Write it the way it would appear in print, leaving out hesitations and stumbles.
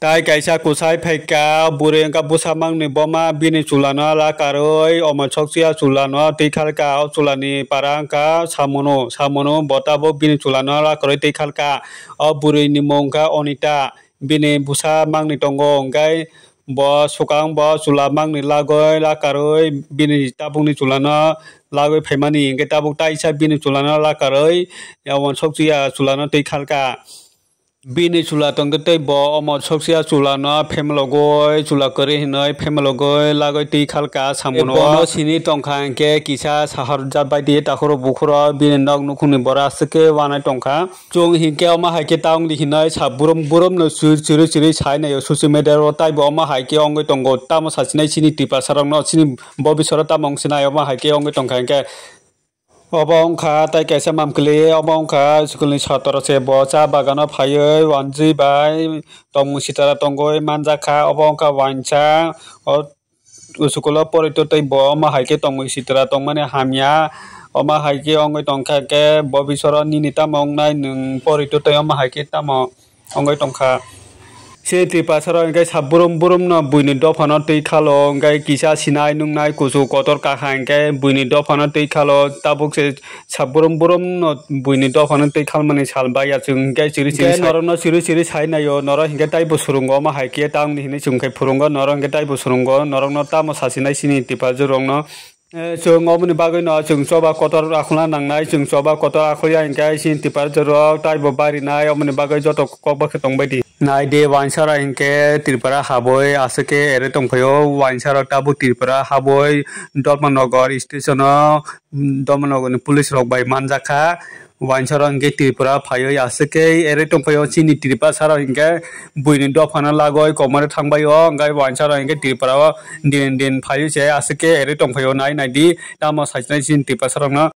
Tai kaisa kusai phaika bureng ka busamang ni boma bini chulano la karoi omo chokchia chulano tikhalka o chulani parangka samono botabo bini chulano la karoi tikhalka o buri ni mongka onita bini busamang ni tongo ngai bo sukang bo chulamang ni lagoi la karoi bini tabung ni chulano lagoi phaimani ngai tabuk taisa bini chulano la karoi omo chokchia chulano tikhalka bini chula tongte bo omo choksia chula no phemlogoi chula kori hinoi phemlogoi lagoi ti khalka samono bono sini tongkha ke kisa sahar jat bai di takhoro bukhoro bini nog nukhuni bora sike wana tongkha chung hinke oma haike taung di hinoi saburum no chiri sai na social media ro tai bo oma haike ongoi tongo tamo sasinai sini tipa sarang no sini bobisora tamong sinai oma haike ongoi tongkha ke obongkha tai kaisa mamkli obongkha skulni sator se bo cha bagano phayoi wanji bai tongmu sitara tongoi manjakha obongkha wancha o usukulo porito tai bo ma haike tongmu sitara tongmani hamya oma haike ongoi tongkha ke bobisoro ninita mongnai nung porito tai oma haike tamo ongoi tongkha se tripasaro ngai saburum no buini dofano tei khalo ngai kisa sinai nungnai kusu kotor kakha ngai buini dofano tei khalo tabuk se saburum no buini dofano tei khalmani salba ya chung ngai siri sai na yo noro hingai tai busurungo ma haike tang ni hini chungkai furungo noro hingai tai busurungo norong no tamo sasinai sini tipajurong no chung omni bagoi no chung soba kotor akhuna nangnai chung soba kotor akhuya ngai sin tipajurong tai bo bari nai omni bagoi joto kokba khetong baidi nai de wansara inke tripura haboi asake ere tongphayo wansara tabu tripura haboi dormanagar station dormanagar ni police rok bai manjakha wansara inke tripura phayo asake ere tongphayo chini tripura sara inke buini dofana lagoi komare thangbayo ngai wansara inke tripura din phayo che asake ere tongphayo nai di tamo sajnai chin tripura sara